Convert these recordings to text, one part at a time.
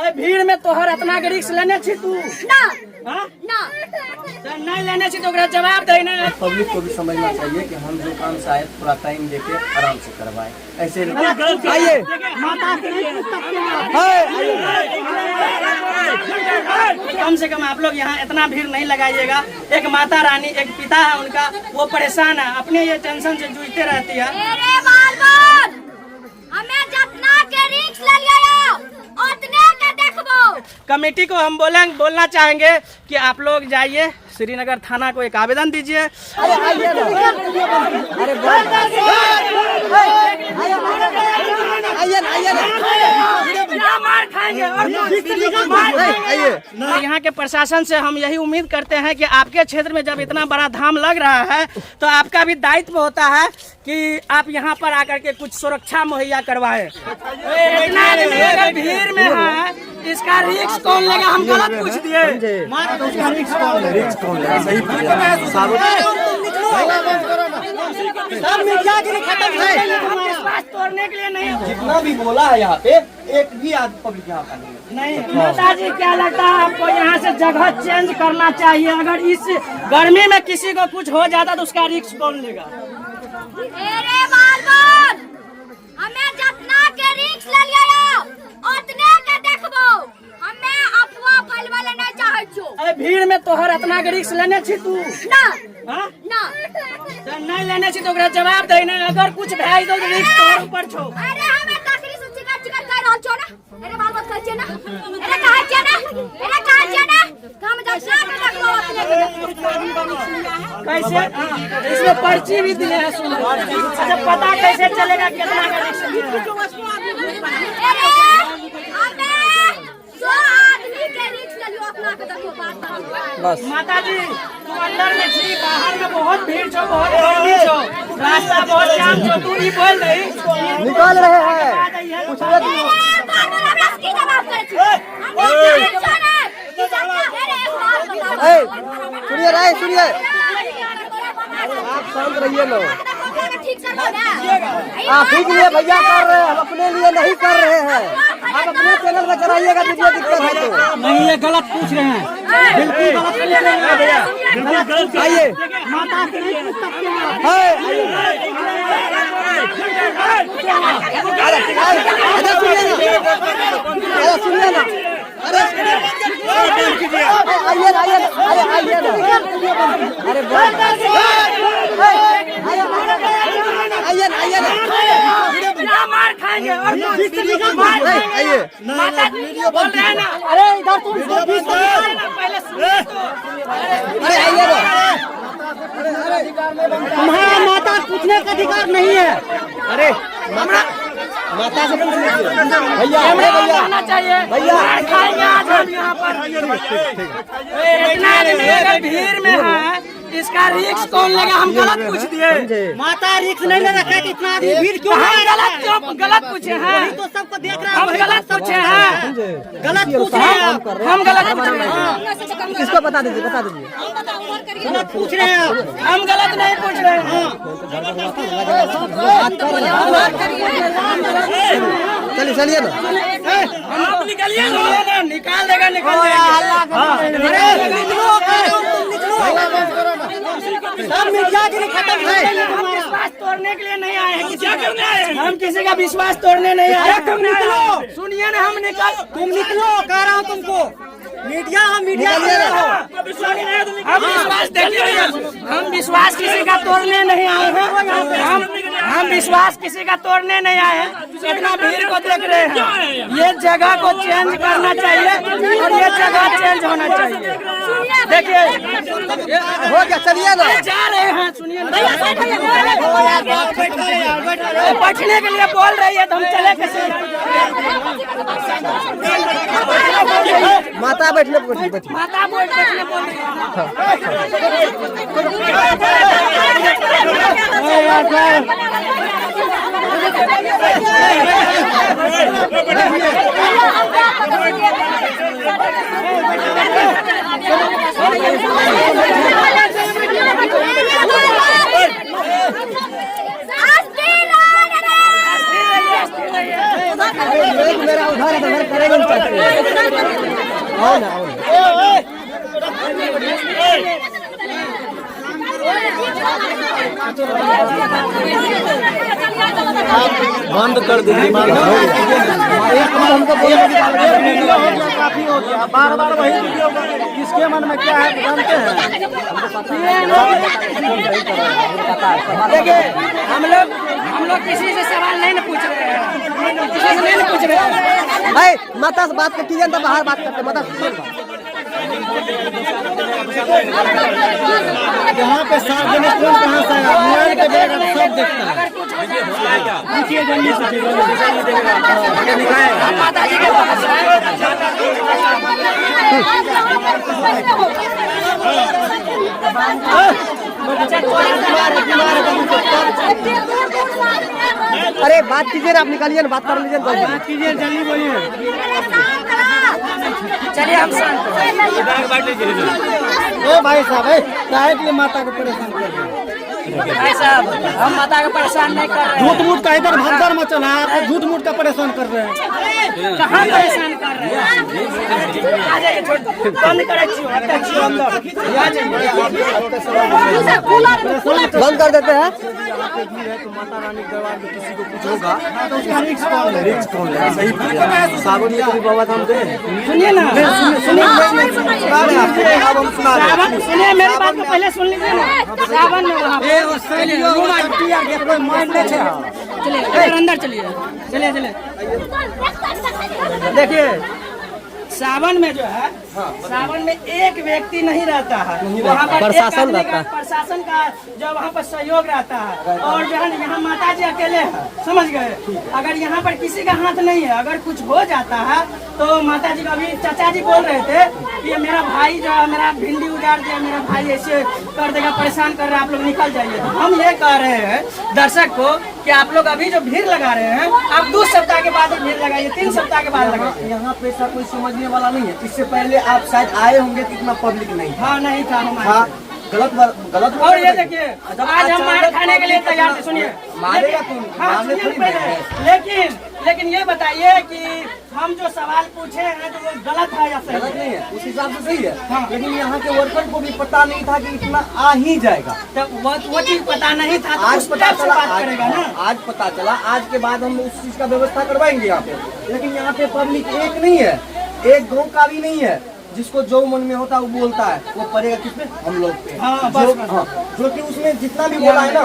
अरे भीड़ में तोहर इतना के रिक्स लेने छी तू ना हाँ? ना नहीं लेने छी तो ओकरा जवाब देना है। पब्लिक को भी समझना चाहिए कि हम जो काम शायद थोड़ा टाइम देके आराम से करवाएं। ऐसे आइए कम से कम आप लोग यहाँ इतना भीड़ नहीं लगाइएगा। एक माता रानी, एक पिता है उनका, वो परेशान है, अपने ये टेंशन से जूझते रहती है। मेरे बाल हमें जितना के रिक्स ले लिया उतने के देखबो। कमेटी को हम बोलना चाहेंगे कि आप लोग जाइए श्रीनगर थाना को एक आवेदन दीजिए। यहाँ के प्रशासन से हम यही उम्मीद करते हैं कि आपके क्षेत्र में जब इतना बड़ा धाम लग रहा है तो आपका भी दायित्व होता है कि आप यहाँ पर आकर के कुछ सुरक्षा मुहैया करवाएं। इतना लोग भीड़ में है, इसका रिक्स कौन लेगा? हम गलत पूछ दिए। विश्वास तोड़ने के लिए नहीं, जितना भी बोला है यहाँ पे एक भी आदमी पब्लिक यहाँ का नहीं। माता जी क्या लगता है आपको यहाँ से जगह चेंज करना चाहिए? अगर इस गर्मी में किसी को कुछ हो जाता तो उसका रिक्स कौन लेगा? मेरे बाल हमें जितना के रिक्स ले लिया उतने के देखबो। हमें अफवाह फैलवाले नहीं चाहे छो। अरे भीड़ में तोहर इतना के रिक्स लेने छी तू ना हाँ? ना नहीं लेने छी तो ओकरा जवाब देना है। अगर कुछ भाई तो रिक्स तोहर ऊपर छो। अरे हमें तकरी से चिकन कर रहल छो ना। अरे बाल बात कहै छै ना, अरे कहै छै ना, हम जितना के देखबो उतने के। कैसे इसमें पर्ची भी दिए हैं, सुनो। अच्छा पता कैसे चलेगा कितना का रिक्स लिया है? अरे हमें 100 आदमी के रिक्स ले लियो अपना के देखो बात बस माता जी तू अंदर में छी, बाहर में बहुत भीड़ छो, बहुत गर्मी छो, रास्ता बहुत जाम छो, तू ही बोल रही निकाल रहे हैं कुछ सुनिए राय सुनिए, आप शांत रहिए लो। आप ठीक लिए भैया कर रहे हैं, हम अपने लिए नहीं कर रहे हैं। आप अपने चैनल में कराइएगा, वीडियो दिक्कत है तो नहीं। ये गलत पूछ रहे हैं, बिल्कुल गलत पूछ रहे हैं भैया, बिल्कुल गलत। आइए माता से नहीं पूछ सकते हैं। सुनिए ना, अरे आइए ना, अरे आइए ना, अरे आइए ना, आइए ना, मार खाएंगे और आइए माता बोल रहे हैं ना। अरे इधर तुम पहले अरे आइए ना, तुम्हारा माता पूछने का अधिकार नहीं है। अरे माता से पूछ लीजिए भैया, भैया चाहिए भैया खाएंगे आज हम यहाँ पर। इतना लोग भीड़ में है, इसका रिक्स कौन लेगा? हम गलत पूछ दिए। माता रिक्स नहीं ले रखा है, इतना भीड़ क्यों गलत पूछे हैं? तो सबको देख रहा हम गलत पूछे हैं, गलत पूछ रहे हैं आप, हम गलत पूछ रहे हैं। किसको बता दीजिए, बता दीजिए गलत पूछ रहे हैं आप, हम गलत नहीं पूछ रहे हैं। चलिए चलिए ना, आप निकलिए ना, निकाल देगा, निकाल देगा। खत्म है। हम विश्वास तोड़ने के लिए नहीं आए हैं, हम किसी का विश्वास तोड़ने नहीं आए। तुम निकलो, सुनिए ना, तुम निकलो, कह रहा हूँ तुमको। मीडिया हम विश्वास देखिए, हम विश्वास किसी का तोड़ने नहीं आए हैं। हम विश्वास किसी का तोड़ने नहीं आए हैं। इतना भीड़ को देख रहे हैं, ये जगह को चेंज करना चाहिए और ये जगह चेंज होना चाहिए। देखिए हो गया, चलिए ना, जा रहे हैं, सुनिए बैठने के लिए बोल रही है तो हम चले कैसे? माता बैठने बैठी माता बैठने बोल रही मेरा उधार करेंगे। आओ ना, आओ ना। बंद कर दीजिए। हमको काफी हो गया, बार बार वही वीडियो किसके मन में क्या है जानते हैं। देखिए हम लोग किसी से सवाल नहीं न पूछ रहे हैं, किसी से नहीं न पूछ रहे हैं। भाई माता से बात कीजिए तो बाहर बात करते माता से। यहाँ पे सार्वजनिक कौन कहाँ से आया, मोबाइल पे देगा तो सब देखता है। पूछिए जल्दी से माता जी के पास अरे बात कीजिए ना, आप निकालिए ना, बात कर लीजिए। बात कीजिए, जल्दी बोलिए। चलिए हम शांत। भाई साहब काहे के लिए माता को परेशान कर रहे हैं? भाई साहब हम माता को परेशान नहीं कर रहे हैं। झूठ मूठ का इधर भगदड़ मचल है, आप झूठ मूठ का परेशान कर रहे हैं। कहाँ परेशान कर रहे हैं? आ जाइए, बंद करे बंद कर देते हैं। माता रानी के दरबार में किसी को कुछ होगा तो उसका रिस्क कौन है? रिस्क कौन है? सही सावन ये बाबा धाम दे। सुनिए ना, सुनिए मेरी बात को पहले सुन लीजिए ना। सावन में वहाँ चलिए अंदर चलिए, चलिए देखिए सावन में जो है, सावन में एक व्यक्ति नहीं रहता है, वहाँ पर प्रशासन रहता है। प्रशासन का जो वहाँ पर सहयोग रहता है। और जो है यहाँ माता जी अकेले हैं, समझ गए। अगर यहाँ पर किसी का हाथ नहीं है, अगर कुछ हो जाता है तो माता जी का अभी चाचा जी बोल रहे थे कि मेरा भाई जो है मेरा भिंडी उजाड़ दिया, मेरा भाई ऐसे कर देगा, परेशान कर रहा है, आप लोग निकल जाइए। तो हम ये कह रहे हैं दर्शक को कि आप लोग अभी जो भीड़ लगा रहे हैं, आप 2 सप्ताह के बाद भीड़ लगाइए, 3 सप्ताह के बाद लगाइए। यहाँ पे ऐसा कोई समझने वाला नहीं है। इससे पहले आप शायद आए होंगे तो इतना पब्लिक नहीं था। हाँ नहीं था हमारे। हाँ गलत। और ये देखिए आज हम मार खाने के लिए तैयार थे। सुनिए मारेगा तो हाँ सुनिए पहले, लेकिन ये बताइए कि हम जो सवाल पूछे हैं तो वो गलत है या सही? गलत नहीं है, उस हिसाब से सही है। हाँ। लेकिन यहाँ के वर्कर को भी पता नहीं था कि इतना आ ही जाएगा। तो वो चीज पता नहीं था तो आज उस पता टाइप से चला, बात करेगा ना। आज पता चला, आज के बाद हम उस चीज का व्यवस्था करवाएंगे यहाँ पे। लेकिन यहाँ पे पब्लिक एक नहीं है, एक गाँव का भी नहीं है। जिसको जो मन में होता है वो बोलता है, वो पड़ेगा किसमें? हम लोग पे। हाँ, जो कि उसमें जितना भी बोला है ना,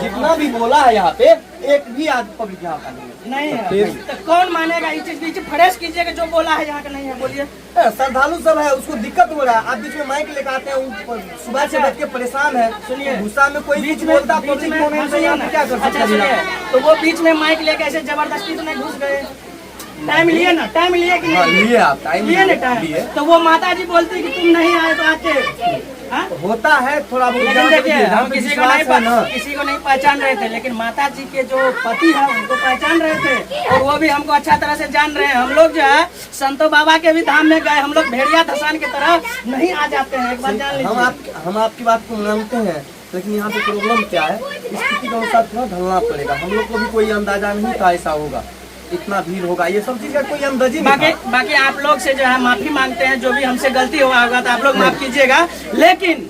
जितना भी बोला है यहाँ पे, एक भी आज पब्लिक यहाँ का नहीं है। तो कौन मानेगा ये चीज? फ्रेश कीजिएगा, जो बोला है यहाँ का नहीं है बोलिए। है। श्रद्धालु सब है, उसको दिक्कत हो रहा है। आप बीच में माइक लेकर आते हैं, सुबह से बैठ के परेशान है। सुनिए गुस्सा में कोई बीच बोलता, क्या कर सकते हैं? तो वो बीच में माइक लेकर ऐसे जबरदस्ती तो नहीं घुस गए? टाइम लिए ना, टाइम लिए कि नहीं लिए? आप टाइम लिए ना टाइम। तो वो माता जी बोलती कि तुम नहीं आए तो आते। होता है थोड़ा बहुत। लेकिन देखिए हम किसी को नहीं पहचान रहे थे, लेकिन माता जी के जो पति है उनको पहचान रहे थे, और वो भी हमको अच्छा तरह से जान रहे हैं। हम लोग जो है संतो बाबा के भी धाम में गए, हम लोग भेड़िया धसान की तरह नहीं आ जाते हैं, एक बार जान लीजिए। हम आपकी बात को मानते हैं, लेकिन यहाँ पे प्रॉब्लम क्या है, स्थिति के अनुसार थोड़ा ढलना पड़ेगा। हम लोग को भी कोई अंदाजा नहीं था ऐसा होगा, इतना भीड़ होगा, ये सब चीज का कोई अंदाजी नहीं। बाकी आप लोग से जो है माफी मांगते हैं, जो भी हमसे गलती हुआ होगा तो आप लोग माफ कीजिएगा। लेकिन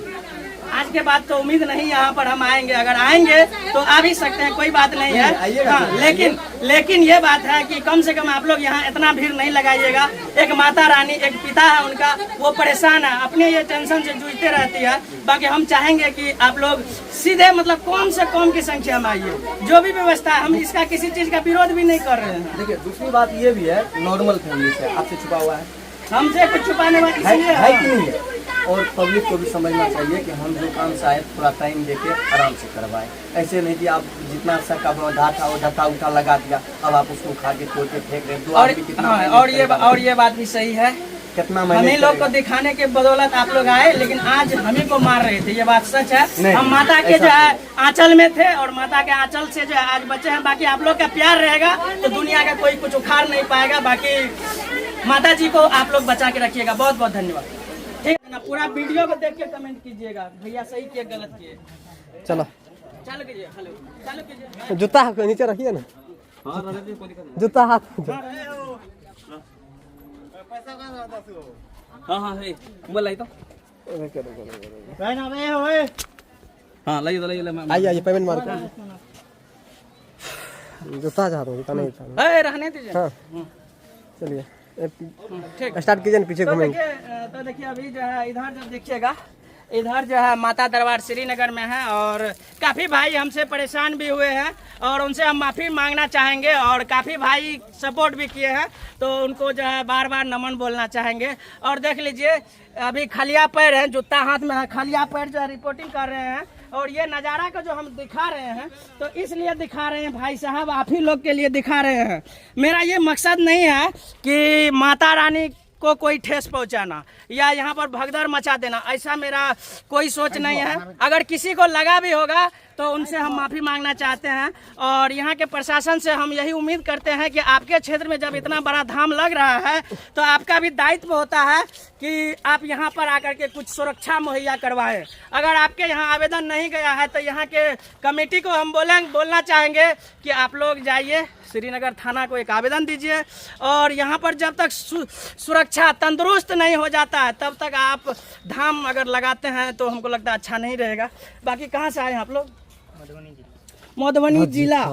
आज के बाद तो उम्मीद नहीं यहाँ पर हम आएंगे, अगर आएंगे तो आ भी सकते हैं, कोई बात नहीं है। हाँ, लेकिन ये बात है कि कम से कम आप लोग यहाँ इतना भीड़ नहीं लगाइएगा। एक माता रानी, एक पिता है उनका, वो परेशान है, अपने ये टेंशन से जूझते रहती है। बाकी हम चाहेंगे कि आप लोग सीधे मतलब कम से कम की संख्या में आइए, जो भी व्यवस्था है, हम इसका किसी चीज का विरोध भी नहीं कर रहे हैं। देखिए दूसरी बात ये भी है, नॉर्मल फैमिली से आपसे छुपा हुआ है, हमसे कुछ छुपाने वाली है कि नहीं है? और पब्लिक को भी समझना चाहिए कि हम जो काम से आए थोड़ा टाइम देके आराम से करवाएं। ऐसे नहीं कि आप जितना सा का बंधा था वो ढका उठा लगा दिया, अब आप उसको खा के तोड़ के फेंक रहे हैं। और ये बात भी सही है, कितना हमें लोग को दिखाने के बदौलत आप लोग आए, लेकिन आज हमें को मार रहे थे, ये बात सच है। हम माता के जो है आंचल में थे, और माता के आंचल से जो है आज बचे हैं। बाकी आप लोग का प्यार रहेगा तो दुनिया का कोई कुछ उखाड़ नहीं पाएगा। बाकी माता जी को आप लोग बचा के रखिएगा। बहुत बहुत धन्यवाद। ठीक है ना, पूरा वीडियो को देख के कमेंट कीजिएगा, भैया सही किए गलत किए। चलो चालू कीजिए, हेलो चालू कीजिए। जूता नीचे रखिए ना, जूता हाथ हाँ हाँ है मोबाइल लाई तो हाँ लाइए तो लाइए आइए आइए पेमेंट मार के जूता चाहता हूँ जूता नहीं था। अरे रहने दीजिए। हाँ चलिए ठीक स्टार्ट कीजिए पीछे तो घूमेंगे। देखिए अभी जो है इधर जब देखिएगा इधर जो है माता दरबार श्रीनगर में है और काफ़ी भाई हमसे परेशान भी हुए हैं और उनसे हम माफ़ी मांगना चाहेंगे और काफ़ी भाई सपोर्ट भी किए हैं तो उनको जो है बार बार नमन बोलना चाहेंगे। और देख लीजिए अभी खलिया पैर है, जूता हाथ में है, खलिया पैर जो है रिपोर्टिंग कर रहे हैं और ये नज़ारा को जो हम दिखा रहे हैं तो इसलिए दिखा रहे हैं भाई साहब, आप ही लोग के लिए दिखा रहे हैं। मेरा ये मकसद नहीं है कि माता रानी को कोई ठेस पहुंचाना या यहाँ पर भगदड़ मचा देना, ऐसा मेरा कोई सोच नहीं है। अगर किसी को लगा भी होगा तो उनसे हम माफ़ी मांगना चाहते हैं और यहाँ के प्रशासन से हम यही उम्मीद करते हैं कि आपके क्षेत्र में जब इतना बड़ा धाम लग रहा है तो आपका भी दायित्व होता है कि आप यहाँ पर आकर के कुछ सुरक्षा मुहैया करवाएं। अगर आपके यहाँ आवेदन नहीं गया है तो यहाँ के कमेटी को हम बोलना चाहेंगे कि आप लोग जाइए श्रीनगर थाना को एक आवेदन दीजिए और यहाँ पर जब तक सुरक्षा तंदुरुस्त नहीं हो जाता है तब तक आप धाम अगर लगाते हैं तो हमको लगता है अच्छा नहीं रहेगा। बाकी कहाँ से आए हैं आप लोग? मधुबनी जिला।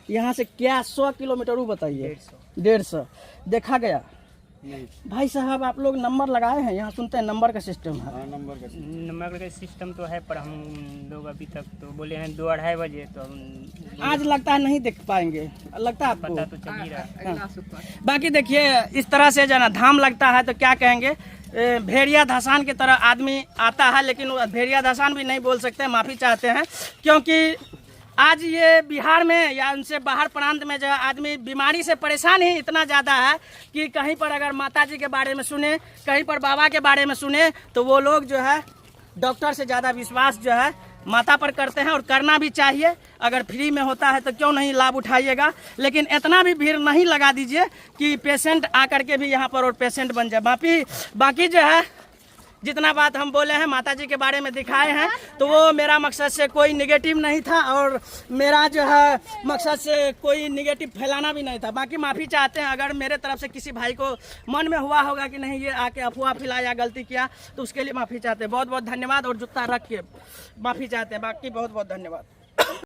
यहाँ से क्या 100 किलोमीटर वो बताइए? 150 देखा गया भाई साहब। आप लोग नंबर लगाए हैं? यहाँ सुनते हैं नंबर का सिस्टम है। नंबर का सिस्टम तो है पर हम लोग अभी तक तो बोले हैं 2-2:30 बजे तो आज लगता है नहीं देख पाएंगे, लगता है आपको? पता तो चल ही रहा है। बाकी देखिए इस तरह से जो ना धाम लगता है तो क्या कहेंगे, भेड़िया धसान की तरह आदमी आता है लेकिन भेड़िया धसान भी नहीं बोल सकते, माफ़ी चाहते हैं क्योंकि आज ये बिहार में या उनसे बाहर प्रांत में जो आदमी बीमारी से परेशान ही इतना ज़्यादा है कि कहीं पर अगर माता जी के बारे में सुने, कहीं पर बाबा के बारे में सुने तो वो लोग जो है डॉक्टर से ज़्यादा विश्वास जो है माता पर करते हैं और करना भी चाहिए। अगर फ्री में होता है तो क्यों नहीं लाभ उठाइएगा, लेकिन इतना भी भीड़ नहीं लगा दीजिए कि पेशेंट आकर के भी यहाँ पर और पेशेंट बन जाए। बाकी जो है जितना बात हम बोले हैं माता जी के बारे में दिखाए हैं तो वो मेरा मकसद से कोई निगेटिव नहीं था और मेरा जो है मकसद से कोई निगेटिव फैलाना भी नहीं था। बाकी माफ़ी चाहते हैं अगर मेरे तरफ से किसी भाई को मन में हुआ होगा कि नहीं ये आके अफवाह फैलाया गलती किया तो उसके लिए माफ़ी चाहते हैं। बहुत बहुत धन्यवाद और जूता रख के माफ़ी चाहते हैं। बाकी बहुत बहुत धन्यवाद।